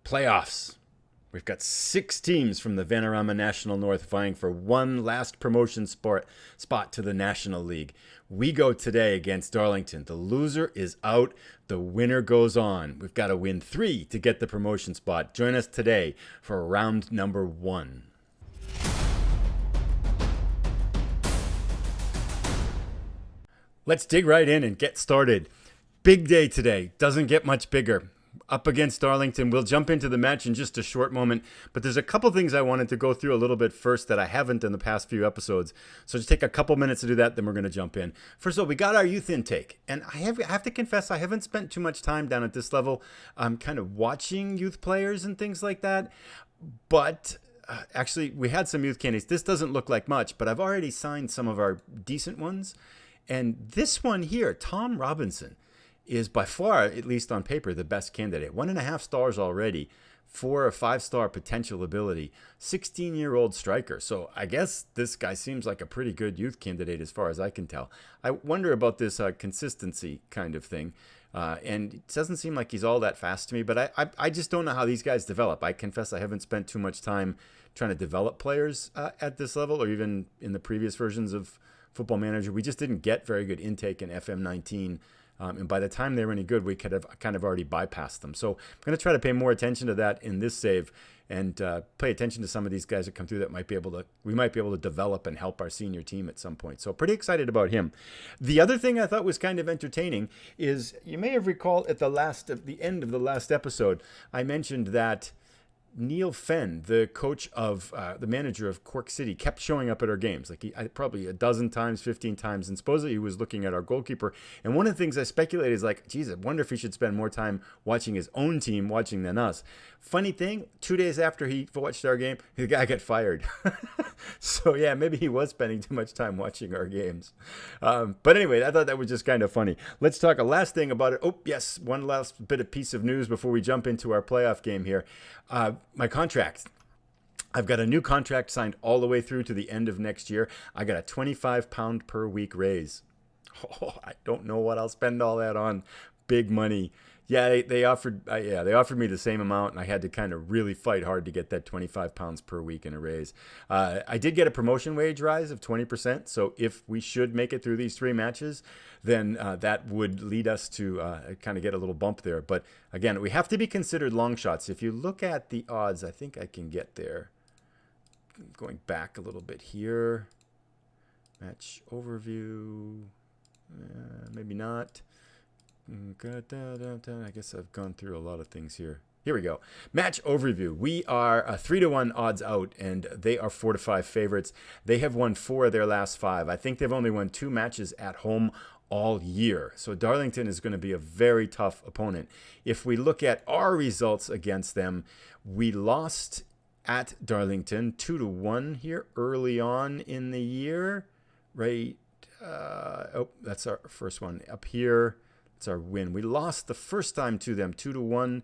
Playoffs. We've got 6 teams from the Vanarama National North vying for one last promotion spot to the National League. We go today against Darlington. The loser is out. The winner goes on. We've got to win 3 to get the promotion spot. Join us today for round number 1. Let's dig right in and get started. Big day today. Doesn't get much bigger. Up against Darlington. We'll jump into the match in just a short moment, but there's a couple things I wanted to go through a little bit first that I haven't in the past few episodes. So just take a couple minutes to do that, then we're going to jump in. First of all, we got our youth intake, and I have to confess I haven't spent too much time down at this level. I'm kind of watching youth players and things like that, but actually we had some youth candidates. This doesn't look like much, but I've already signed some of our decent ones, and this one here, Tom Robinson, is by far, at least on paper, the best candidate. 1.5 stars already, 4 or 5-star potential ability, 16-year-old striker. So I guess this guy seems like a pretty good youth candidate as far as I can tell. I wonder about this consistency kind of thing. And it doesn't seem like he's all that fast to me, but I just don't know how these guys develop. I confess I haven't spent too much time trying to develop players at this level, or even in the previous versions of Football Manager. We just didn't get very good intake in FM19. And by the time they were any good, we could have kind of already bypassed them. So I'm going to try to pay more attention to that in this save, and pay attention to some of these guys that come through that we might be able to develop and help our senior team at some point. So pretty excited about him. The other thing I thought was kind of entertaining is, you may have recalled at the end of the last episode, I mentioned that Neil Fenn, the coach of the manager of Cork City, kept showing up at our games, like probably a dozen times, 15 times, and supposedly he was looking at our goalkeeper. And one of the things I speculated is like, geez, I wonder if he should spend more time watching his own team watching than us. Funny thing, 2 days after he watched our game, the guy got fired. So yeah, maybe he was spending too much time watching our games. But anyway, I thought that was just kind of funny. Let's talk a last thing about it. Oh yes, one last bit of piece of news before we jump into our playoff game here. My contract. I've got a new contract signed all the way through to the end of next year. I got a £25 per week raise. Oh, I don't know what I'll spend all that on. Big money. Yeah, they offered me the same amount, and I had to kind of really fight hard to get that £25 per week in a raise. I did get a promotion wage rise of 20%, so if we should make it through these 3 matches, then that would lead us to kind of get a little bump there. But again, we have to be considered long shots. If you look at the odds, I think I can get there. Going back a little bit here. Match overview. Maybe not. I guess I've gone through a lot of things here. Here we go. Match overview. We are 3-1 odds out, and they are 4-5 favorites. They have won 4 of their last 5. I think they've only won 2 matches at home all year. So Darlington is going to be a very tough opponent. If we look at our results against them, we lost at Darlington 2-1 here early on in the year. Right. That's our first one up here. It's our win. We lost the first time to them 2-1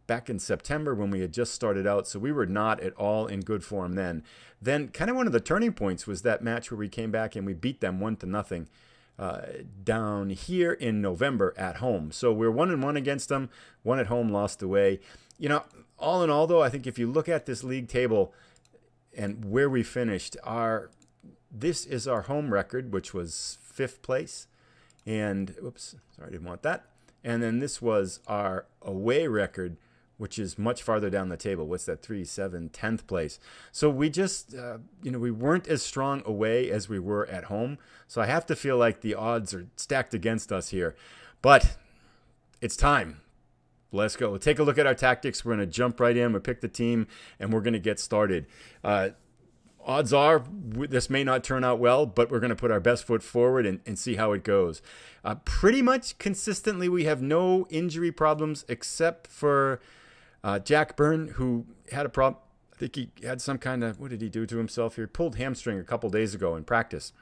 back in September when we had just started out. So we were not at all in good form then. Then kind of one of the turning points was that match where we came back and we beat them 1-0 down here in November at home. So we're 1-1 against them, 1 at home, lost away. You know, all in all though, I think if you look at this league table and where we finished, this is our home record, which was 5th place. And, oops, sorry, I didn't want that. And then this was our away record, which is much farther down the table. What's that? 3, 7, 10th place. So we just, we weren't as strong away as we were at home. So I have to feel like the odds are stacked against us here. But it's time. Let's go. We'll take a look at our tactics. We're going to jump right in. We'll pick the team, and we're going to get started. Odds are this may not turn out well, but we're going to put our best foot forward and see how it goes. Pretty much consistently, we have no injury problems except for Jack Byrne, who had a problem. I think he had some kind of, what did he do to himself here? Pulled hamstring a couple days ago in practice.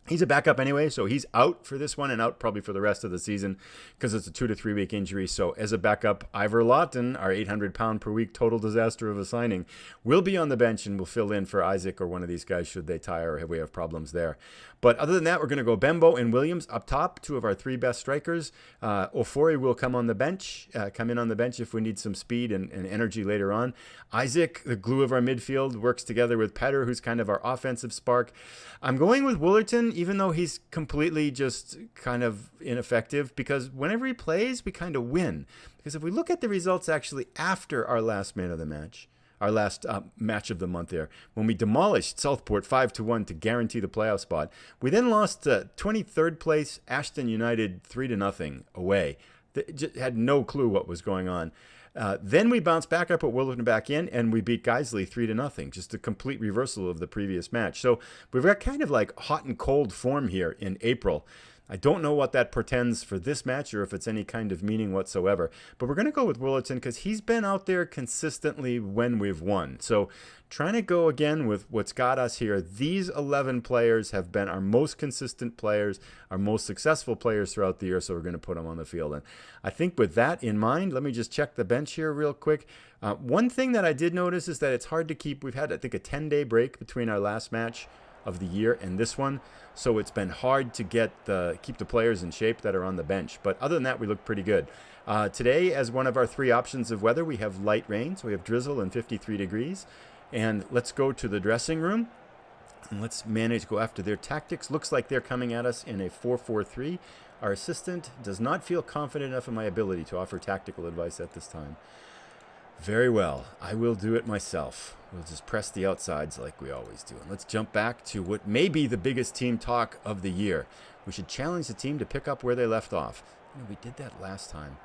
He's a backup anyway, so he's out for this one and out probably for the rest of the season because it's a 2 to 3 week injury. So as a backup, Ivor Lawton, our 800-pound per week total disaster of a signing, will be on the bench and will fill in for Isaac or one of these guys should they tire or we have problems there. But other than that, we're going to go Bembo and Williams up top, two of our three best strikers. Ofori will come on the bench, come in on the bench if we need some speed and energy later on. Isaac, the glue of our midfield, works together with Petter, who's kind of our offensive spark. I'm going with Woolerton, even though he's completely just kind of ineffective, because whenever he plays, we kind of win. Because if we look at the results actually after our last man of the match, our last match of the month there, when we demolished Southport 5-1 to guarantee the playoff spot, we then lost 23rd place Ashton United 3-0 away. They just had no clue what was going on. Then we bounced back up, put Willerton back in, and we beat Guiseley 3-0. Just a complete reversal of the previous match. So we've got kind of like hot and cold form here in April. I don't know what that portends for this match or if it's any kind of meaning whatsoever. But we're going to go with Willerton because he's been out there consistently when we've won. So trying to go again with what's got us here. These 11 players have been our most consistent players, our most successful players throughout the year. So we're going to put them on the field. And I think with that in mind, let me just check the bench here real quick. One thing that I did notice is that it's hard to keep. We've had, I think, a 10-day break between our last match of the year and this one, so it's been hard to keep the players in shape that are on the bench. But other than that, we look pretty good. Today, as one of our three options of weather, we have light rain, so we have drizzle and 53 degrees. And let's go to the dressing room and let's go after their tactics. Looks like they're coming at us in a 4-4-3. Our assistant does not feel confident enough in my ability to offer tactical advice at this time. Very well, I will do it myself. We'll just press the outsides like we always do. And let's jump back to what may be the biggest team talk of the year. We should challenge the team to pick up where they left off. We did that last time.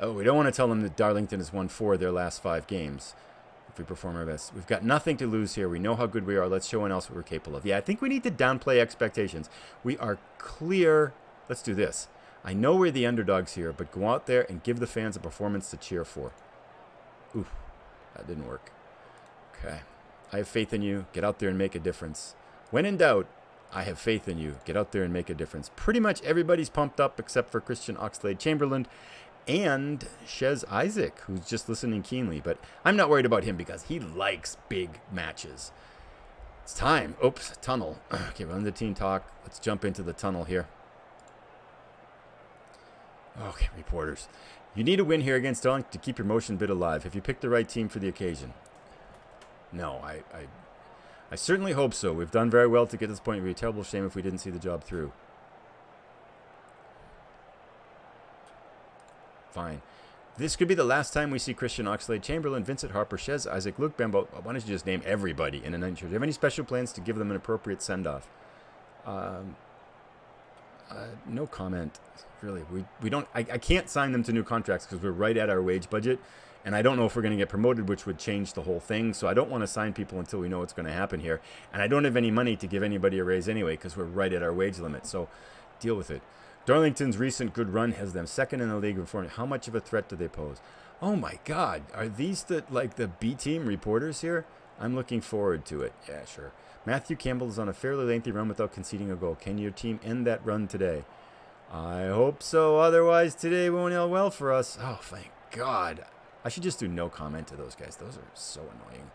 Oh, we don't want to tell them that Darlington has won 4 of their last 5 games if we perform our best. We've got nothing to lose here. We know how good we are. Let's show anyone else what we're capable of. Yeah, I think we need to downplay expectations. We are clear. Let's do this. I know we're the underdogs here, but go out there and give the fans a performance to cheer for. Ooh, that didn't work. Okay. I have faith in you. Get out there and make a difference. When in doubt, I have faith in you. Get out there and make a difference. Pretty much everybody's pumped up except for Christian Oxlade-Chamberlain and Shez Isaac, who's just listening keenly. But I'm not worried about him because he likes big matches. It's time. Oops, tunnel. Okay, we're on the team talk. Let's jump into the tunnel here. Okay, reporters. You need a win here against Darlington to keep your motion bid alive. Have you picked the right team for the occasion? No, I certainly hope so. We've done very well to get to this point. It would be a terrible shame if we didn't see the job through. Fine. This could be the last time we see Christian Oxlade-Chamberlain, Vincent Harper, Shez Isaac, Luke Bembo. Why don't you just name everybody in a night shirt? Do you have any special plans to give them an appropriate send-off? No comment. Really, we don't. I can't sign them to new contracts because we're right at our wage budget, and I don't know if we're going to get promoted, which would change the whole thing. So I don't want to sign people until we know what's going to happen here, and I don't have any money to give anybody a raise anyway because we're right at our wage limit. So deal with it. Darlington's recent good run has them second in the league before. How much of a threat do they pose? Oh my God, are these the B team reporters here? I'm looking forward to it. Yeah, sure. Matthew Campbell is on a fairly lengthy run without conceding a goal. Can your team end that run today? I hope so. Otherwise, today won't end well for us. Oh, thank God. I should just do no comment to those guys. Those are so annoying.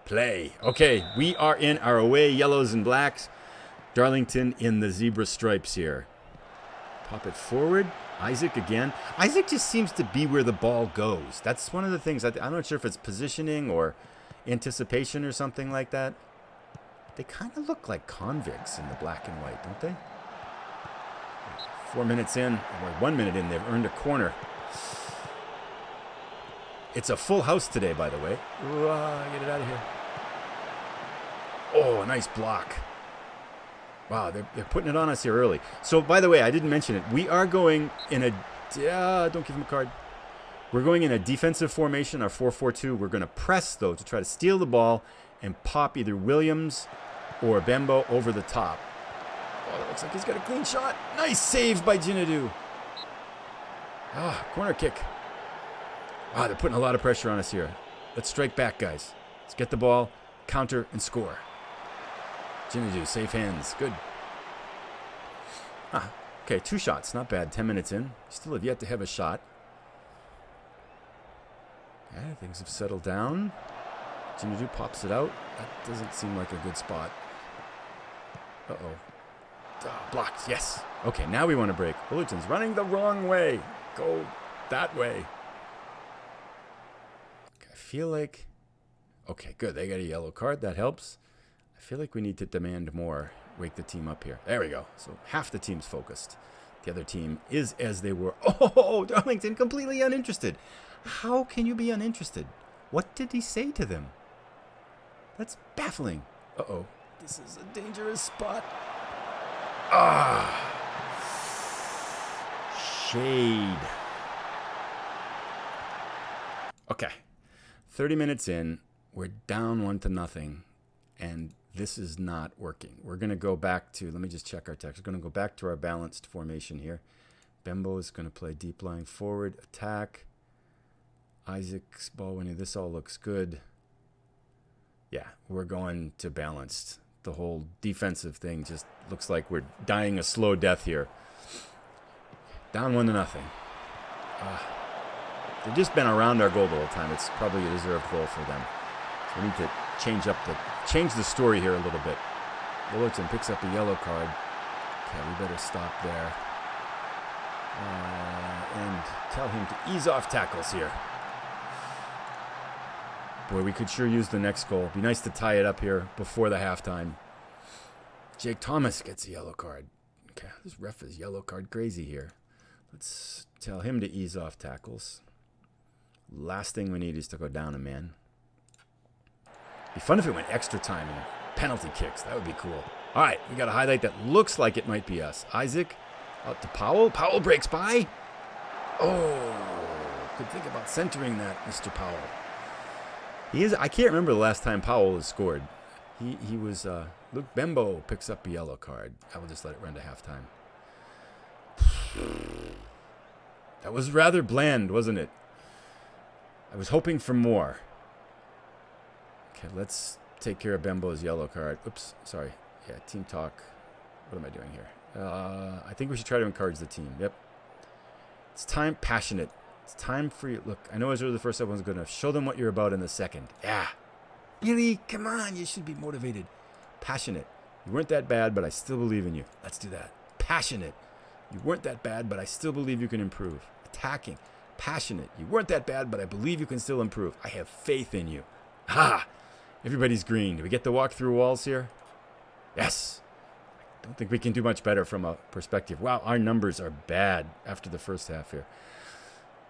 Play. Okay, we are in our away yellows and blacks. Darlington in the zebra stripes here. Pop it forward. Isaac again. Isaac just seems to be where the ball goes. That's one of the things. I'm not sure if it's positioning or anticipation or something like that. They kind of look like convicts in the black and white, don't they? 4 minutes in, or 1 minute in, they've earned a corner. It's a full house today, by the way. Ooh, get it out of here. Oh, a nice block. Wow, they're putting it on us here early. So, by the way, I didn't mention it. We are going in a... don't give him a card. We're going in a defensive formation, our 4-4-2. We're going to press, though, to try to steal the ball and pop either Williams or Bembo over the top. Oh, that looks like he's got a clean shot. Nice save by Jinadu. Corner kick. Wow, they're putting a lot of pressure on us here. Let's strike back, guys. Let's get the ball, counter, and score. Jinadu, safe hands. Good. Ah, okay, 2 shots. Not bad. 10 minutes in. Still have yet to have a shot. Okay, things have settled down. Jimmy pops it out. That doesn't seem like a good spot. Uh-oh. Blocked. Yes. Okay, now we want to break. Fullerton's running the wrong way. Go that way. Okay, I feel like... Okay, good. They got a yellow card. That helps. I feel like we need to demand more. Wake the team up here. There we go. So half the team's focused. The other team is as they were. Oh, Darlington completely uninterested. How can you be uninterested? What did he say to them? That's baffling. Uh-oh. This is a dangerous spot. Ah. Shade. Okay. 30 minutes in. We're down 1-0. And this is not working. We're going to go back to, let me just check our text. We're going to go back to our balanced formation here. Bembo is going to play deep lying forward, attack. Isaac's ball winning. This all looks good. Yeah, we're going to balanced. The whole defensive thing just looks like we're dying a slow death here. Down 1-0. They've just been around our goal the whole time. It's probably a deserved goal for them. So we need to change the story here a little bit. Fullerton picks up a yellow card. Okay, we better stop there. And tell him to ease off tackles here. Boy, we could sure use the next goal. Be nice to tie it up here before the halftime. Jake Thomas gets a yellow card. Okay, this ref is yellow card crazy here. Let's tell him to ease off tackles. Last thing we need is to go down a man. Be fun if it went extra time and penalty kicks. That would be cool. All right, we got a highlight that looks like it might be us. Isaac out to Powell. Powell breaks by. Oh, could think about centering that, Mr. Powell. I can't remember the last time Powell has scored. He was Luke Bembo picks up a yellow card. I will just let it run to halftime. That was rather bland, wasn't it? I was hoping for more. Okay, let's take care of Bembo's yellow card. Oops, sorry. Yeah, team talk. What am I doing here? I think we should try to encourage the team. Yep. It's time, passionate. It's time for you. Look, I know Israel the first step wasn't good enough. Show them what you're about in the second. Yeah. Really? Come on. You should be motivated. Passionate. You weren't that bad, but I still believe in you. Let's do that. Passionate. You weren't that bad, but I still believe you can improve. Attacking. Passionate. You weren't that bad, but I believe you can still improve. I have faith in you. Ha! Everybody's green. Do we get to walk through walls here? Yes. I don't think we can do much better from a perspective. Wow, our numbers are bad after the first half here.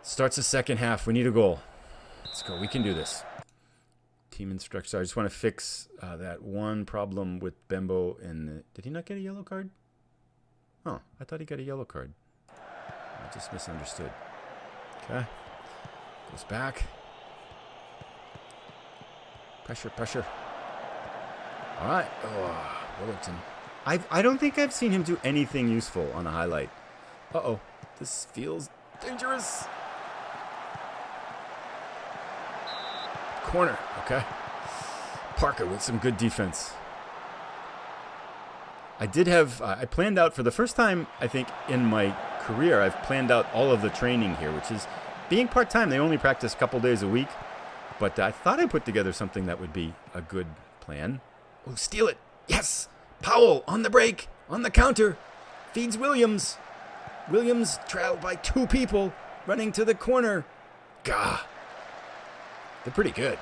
Starts the second half. We need a goal. Let's go. We can do this. Team instructor. I just want to fix that one problem with Bembo. Did he not get a yellow card? Oh, I thought he got a yellow card. I just misunderstood. Okay. Goes back. Pressure. All right. Oh, Willerton. I don't think I've seen him do anything useful on a highlight. Uh-oh. This feels dangerous. Corner. Okay. Parker with some good defense. I planned out for the first time, I think, in my career, I've planned out all of the training here, which is being part-time. They only practice a couple days a week. But I thought I put together something that would be a good plan. Oh, steal it. Yes. Powell on the break, on the counter. Feeds Williams. Williams trailed by 2 people, running to the corner. Gah. They're pretty good.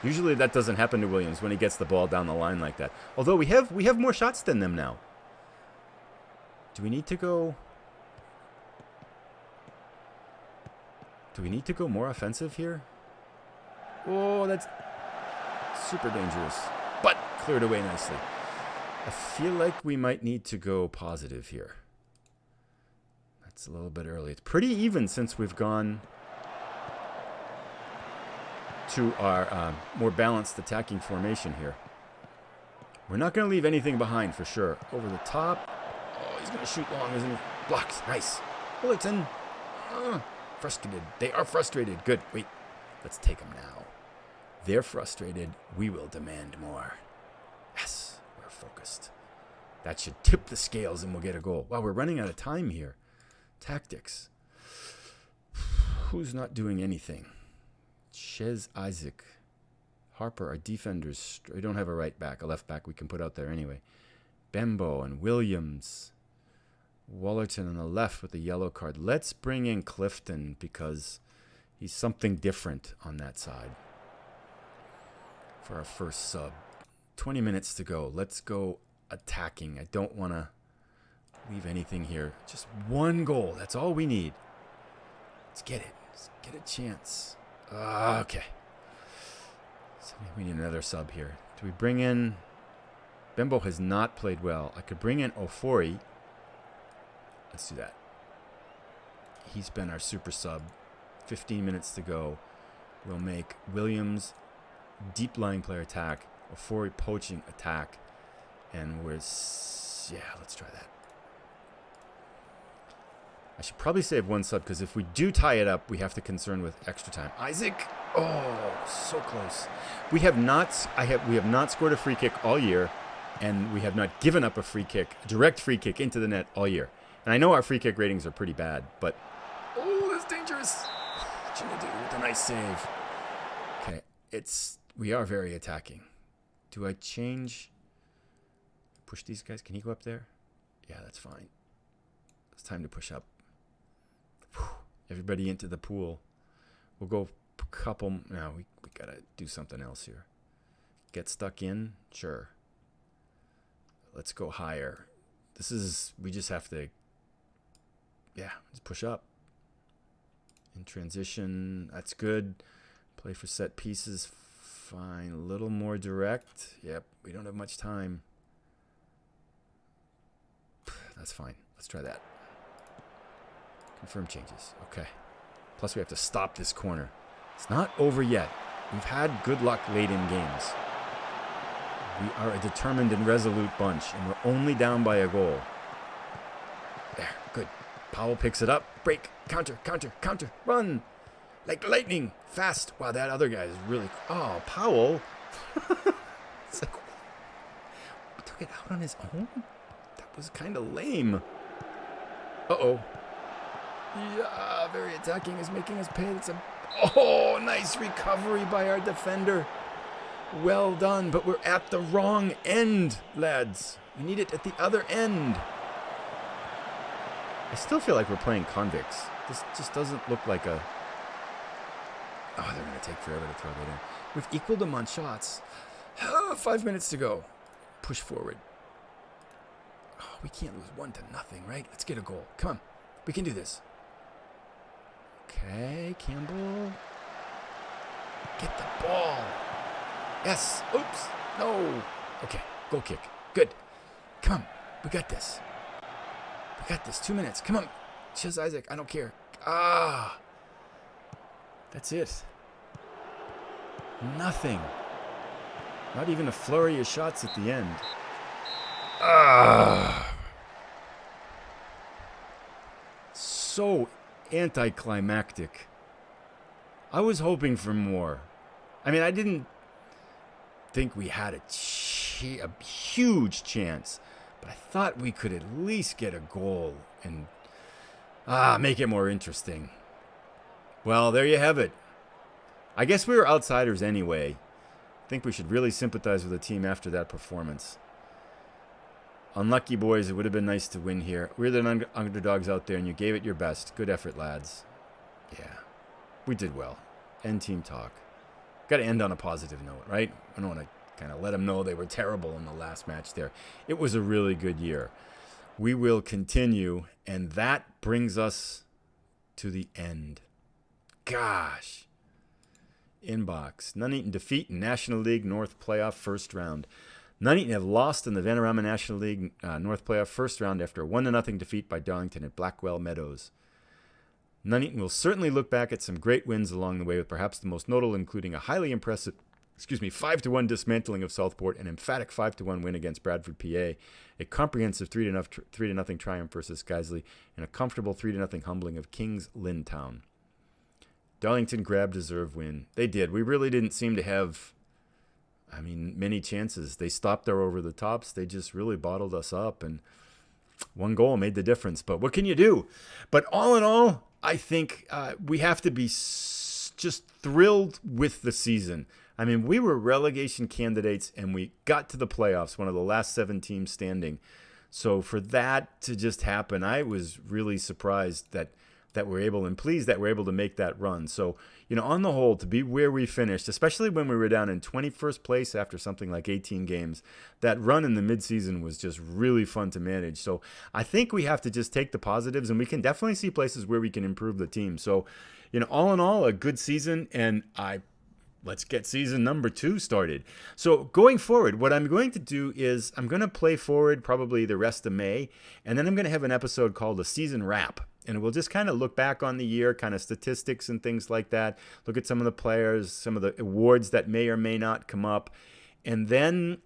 Usually that doesn't happen to Williams when he gets the ball down the line like that. Although we have more shots than them now. Do we need to go more offensive here? Oh, that's super dangerous. But cleared away nicely. I feel like we might need to go positive here. That's a little bit early. It's pretty even since we've gone to our more balanced attacking formation here. We're not going to leave anything behind for sure. Over the top. Oh, he's going to shoot long, isn't he? Blocks. Nice. Fullerton. Frustrated. They are frustrated. Good. Wait. Let's take them now. They're frustrated. We will demand more. Yes. We're focused. That should tip the scales and we'll get a goal. Wow, we're running out of time here. Tactics. Who's not doing anything? Chez Isaac. Harper, our defenders. We don't have a right back. A left back we can put out there anyway. Bembo and Williams. Wallerton on the left with the yellow card. Let's bring in Clifton because he's something different on that side. For our first sub. 20 minutes to go. Let's go attacking. I don't want to leave anything here. Just one goal. That's all we need. Let's get it. Let's get a chance. Okay. So we need another sub here. Do we bring in... Bembo has not played well. I could bring in Ofori. Let's do that. He's been our super sub. 15 minutes to go. We'll make Williams deep lying player attack. Ofori poaching attack. And yeah, let's try that. I should probably save one sub because if we do tie it up, we have to concern with extra time. Isaac, oh, so close. We have not scored a free kick all year, and we have not given up a direct free kick into the net all year. And I know our free kick ratings are pretty bad, but oh, that's dangerous. Chinadu with a nice save. Okay, we are very attacking. Do I change? Push these guys? Can he go up there? Yeah, that's fine. It's time to push up. Everybody into the pool. We'll go a couple. No, we got to do something else here. Get stuck in? Sure. Let's go higher. We just have to, just push up. In transition, that's good. Play for set pieces. Fine. A little more direct. Yep, we don't have much time. That's fine. Let's try that. Confirm changes. Okay. Plus we have to stop this corner. It's not over yet. We've had good luck late in games. We are a determined and resolute bunch, and we're only down by a goal. There. Good. Powell picks it up. Break. Counter. Counter. Counter. Run. Like lightning. Fast. Wow, that other guy is really... Oh, Powell. It's like... He took it out on his own? That was kind of lame. Uh-oh. Yeah, very attacking is making us pay. Oh, nice recovery by our defender. Well done, but we're at the wrong end, lads. We need it at the other end. I still feel like we're playing convicts. This just doesn't look like a... Oh, they're going to take forever to throw that in. We've equaled them on shots. 5 minutes to go. Push forward. Oh, we can't lose 1-0, right? Let's get a goal. Come on. We can do this. Okay, Campbell. Get the ball. Yes. Oops. No. Okay, goal kick. Good. Come on. We got this. We got this. 2 minutes. Come on. Chez Isaac. I don't care. Ah. That's it. Nothing. Not even a flurry of shots at the end. Ah. So anticlimactic. I was hoping for more. I mean, I didn't think we had a huge chance, but I thought we could at least get a goal and make it more interesting. Well, there you have it. I guess we were outsiders anyway. I think we should really sympathize with the team after that performance. Unlucky boys, it would have been nice to win here. We're the underdogs out there, and you gave it your best. Good effort, lads. Yeah, we did well. End team talk. Got to end on a positive note, right? I don't want to kind of let them know they were terrible in the last match there. It was a really good year. We will continue, and that brings us to the end. Gosh. Inbox. Nuneaton defeat in National League North playoff first round. Nuneaton have lost in the Vanarama National League North playoff first round after a 1-0 defeat by Darlington at Blackwell Meadows. Nuneaton will certainly look back at some great wins along the way, with perhaps the most notable including a highly impressive 5-1 dismantling of Southport, an emphatic 5-1 win against Bradford, PA, a comprehensive 3-0 triumph versus Guiseley, and a comfortable 3-0 humbling of Kings Lynn Town. Darlington grabbed deserved win. They did. We really didn't seem to have... I mean, many chances. They stopped our over the tops. They just really bottled us up, and one goal made the difference. But what can you do? But all in all, I think we have to be just thrilled with the season. I mean, we were relegation candidates, and we got to the playoffs, one of the last 7 teams standing. So for that to just happen, I was really surprised that we're able, and pleased that we're able to make that run. So, on the whole, to be where we finished, especially when we were down in 21st place after something like 18 games, that run in the midseason was just really fun to manage. So I think we have to just take the positives, and we can definitely see places where we can improve the team. So, all in all, a good season, and let's get season number 2 started. So going forward, what I'm going to do is I'm going to play forward probably the rest of May, and then I'm going to have an episode called a season wrap. And we'll just kind of look back on the year, kind of statistics and things like that, look at some of the players, some of the awards that may or may not come up. And then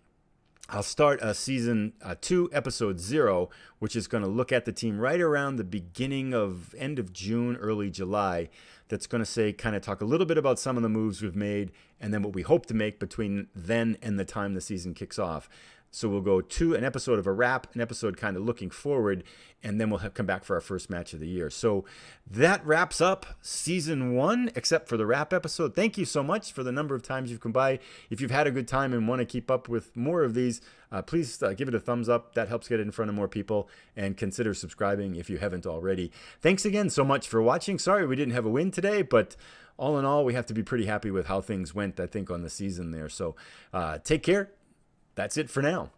I'll start a season 2, episode 0, which is going to look at the team right around the beginning of end of June, early July. That's going to kind of talk a little bit about some of the moves we've made and then what we hope to make between then and the time the season kicks off. So we'll go to an episode of a wrap, an episode kind of looking forward, and then we'll come back for our first match of the year. So that wraps up season 1, except for the wrap episode. Thank you so much for the number of times you've come by. If you've had a good time and want to keep up with more of these, please give it a thumbs up. That helps get it in front of more people, and consider subscribing if you haven't already. Thanks again so much for watching. Sorry we didn't have a win today, but all in all, we have to be pretty happy with how things went, I think, on the season there. So take care. That's it for now.